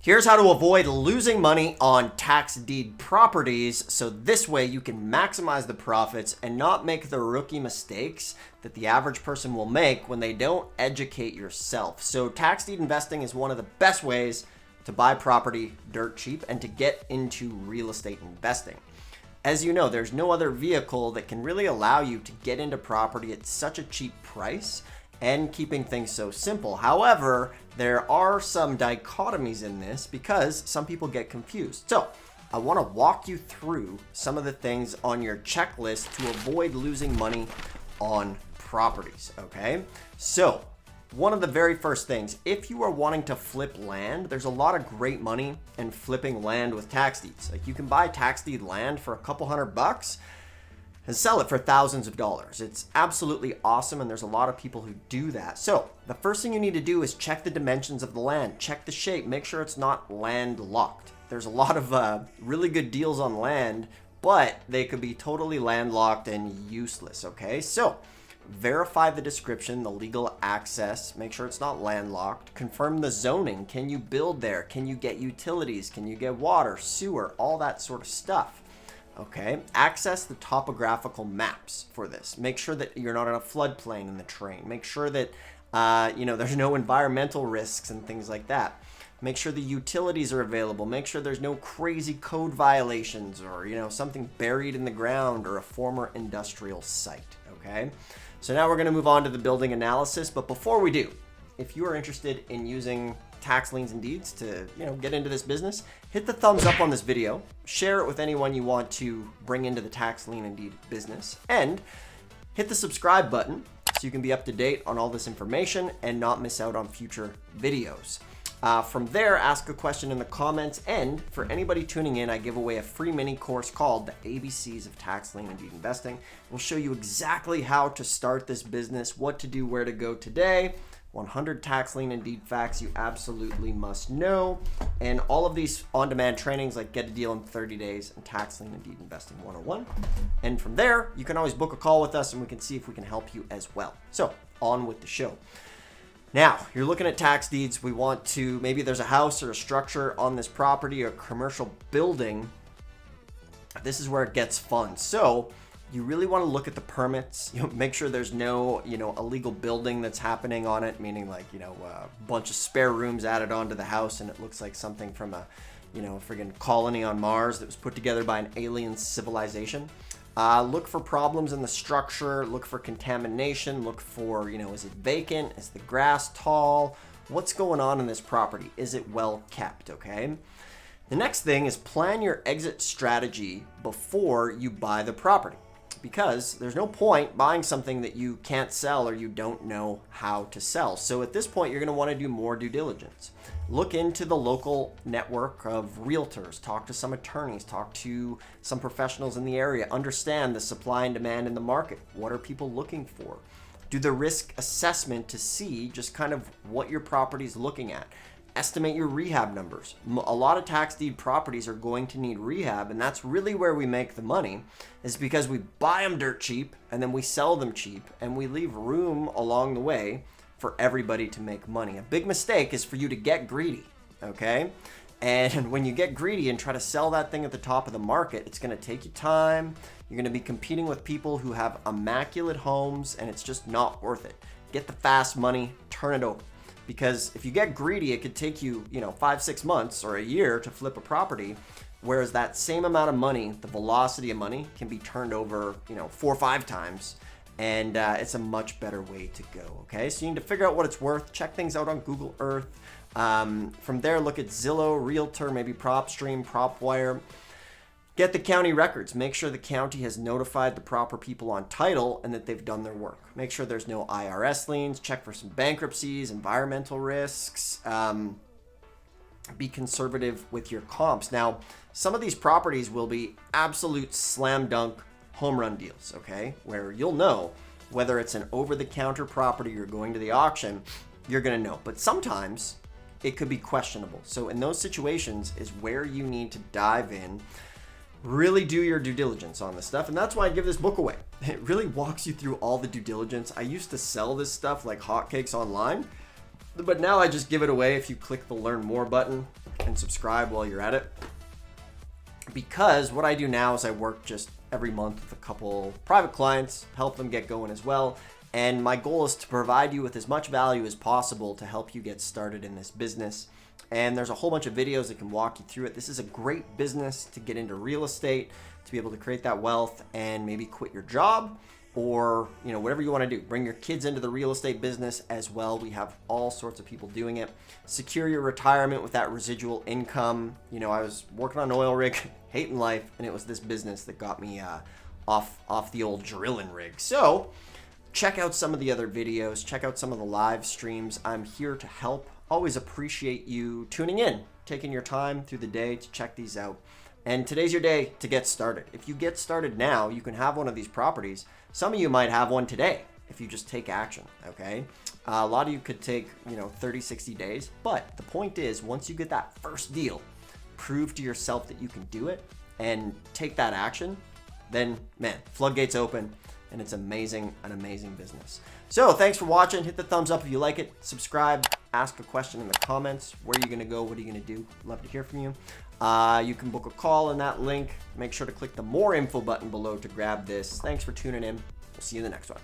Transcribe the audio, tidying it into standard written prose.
Here's how to avoid losing money on tax deed properties, so this way you can maximize the profits and not make the rookie mistakes that the average person will make when they don't educate yourself. So tax deed investing is one of the best ways to buy property dirt cheap and to get into real estate investing. As you know, there's no other vehicle that can really allow you to get into property at such a cheap price and keeping things so simple. However, there are some dichotomies in this because some people get confused. So I want to walk you through some of the things on your checklist to avoid losing money on properties, okay? So one of the very first things, if you are wanting to flip land, there's a lot of great money in flipping land with tax deeds. Like you can buy tax deed land for a couple $100 and sell it for thousands of dollars. It's absolutely awesome, and there's a lot of people who do that. So the first thing you need to do is check the dimensions of the land, check the shape, make sure it's not landlocked. There's a lot of really good deals on land, but they could be totally landlocked and useless, okay? So verify the description, the legal access, make sure it's not landlocked, confirm the zoning. Can you build there? Can you get utilities? Can you get water, sewer, all that sort of stuff? Okay, access the topographical maps for this. Make sure that you're not in a floodplain in the terrain. Make sure that there's no environmental risks and things like that. Make sure the utilities are available. Make sure there's no crazy code violations or something buried in the ground or a former industrial site. Okay, so now we're going to move on to the building analysis. But before we do, if you are interested in using Tax Liens and Deeds to get into this business, hit the thumbs up on this video, share it with anyone you want to bring into the tax lien and deed business, and hit the subscribe button so you can be up to date on all this information and not miss out on future videos. From there, ask a question in the comments, and for anybody tuning in, I give away a free mini course called the ABCs of Tax Lien and Deed Investing. We'll show you exactly how to start this business, what to do, where to go today, 100 tax lien and deed facts you absolutely must know, and all of these on-demand trainings like Get a Deal in 30 Days and Tax Lien and Deed Investing 101. And from there, you can always book a call with us and we can see if we can help you as well. So on with the show. Now, you're looking at tax deeds. We want to, maybe there's a house or a structure on this property or a commercial building. This is where it gets fun. So you really want to look at the permits, make sure there's no, illegal building that's happening on it, meaning like, a bunch of spare rooms added onto the house and it looks like something from a, a friggin' colony on Mars that was put together by an alien civilization. Look for problems in the structure, look for contamination, look for, is it vacant? Is the grass tall? What's going on in this property? Is it well kept, okay? The next thing is plan your exit strategy before you buy the property, because there's no point buying something that you can't sell or you don't know how to sell. So at this point, you're going to want to do more due diligence. Look into the local network of realtors, talk to some attorneys, talk to some professionals in the area, understand the supply and demand in the market. What are people looking for? Do the risk assessment to see just kind of what your property is looking at. Estimate your rehab numbers. A lot of tax deed properties are going to need rehab, and that's really where we make the money, is because we buy them dirt cheap and then we sell them cheap and we leave room along the way for everybody to make money. A big mistake is for you to get greedy, okay? And when you get greedy and try to sell that thing at the top of the market, it's going to take you time. You're going to be competing with people who have immaculate homes, and it's just not worth it. Get the fast money, turn it over. Because if you get greedy, it could take you, 5-6 months or a year to flip a property, whereas that same amount of money, the velocity of money, can be turned over, 4 or 5 times, and it's a much better way to go, okay? So you need to figure out what it's worth, check things out on Google Earth. From there, look at Zillow, Realtor, maybe PropStream, PropWire. Get the county records. Make sure the county has notified the proper people on title and that they've done their work. Make sure there's no IRS liens. Check for some bankruptcies, environmental risks. Be conservative with your comps. Now, some of these properties will be absolute slam dunk home run deals, okay? Where you'll know whether it's an over-the-counter property or going to the auction, you're going to know. But sometimes it could be questionable. So in those situations is where you need to dive in. Really do your due diligence on this stuff, and that's why I give this book away. It really walks you through all the due diligence. I used to sell this stuff like hotcakes online, but now I just give it away if you click the Learn More button. and subscribe while you're at it. Because what I do now is I work just every month with a couple private clients, help them get going as well. And my goal is to provide you with as much value as possible to help you get started in this business. And there's a whole bunch of videos that can walk you through it. This is a great business to get into real estate, to be able to create that wealth and maybe quit your job, or whatever you want to do. Bring your kids into the real estate business as well. We have all sorts of people doing it. Secure your retirement with that residual income. I was working on an oil rig, hating life, and it was this business that got me off the old drilling rig. So check out some of the other videos. Check out some of the live streams. I'm here to help. Always appreciate you tuning in, taking your time through the day to check these out. And today's your day to get started. If you get started now, you can have one of these properties. Some of you might have one today if you just take action, okay? A lot of you could take, 30, 60 days. But the point is, once you get that first deal, prove to yourself that you can do it and take that action, then, man, floodgates open, and it's an amazing business. So thanks for watching. Hit the thumbs up if you like it. Subscribe. Ask a question in the comments. Where are you going to go? What are you going to do? Love to hear from you. You can book a call in that link. Make sure to click the more info button below to grab this. Thanks for tuning in. We'll see you in the next one.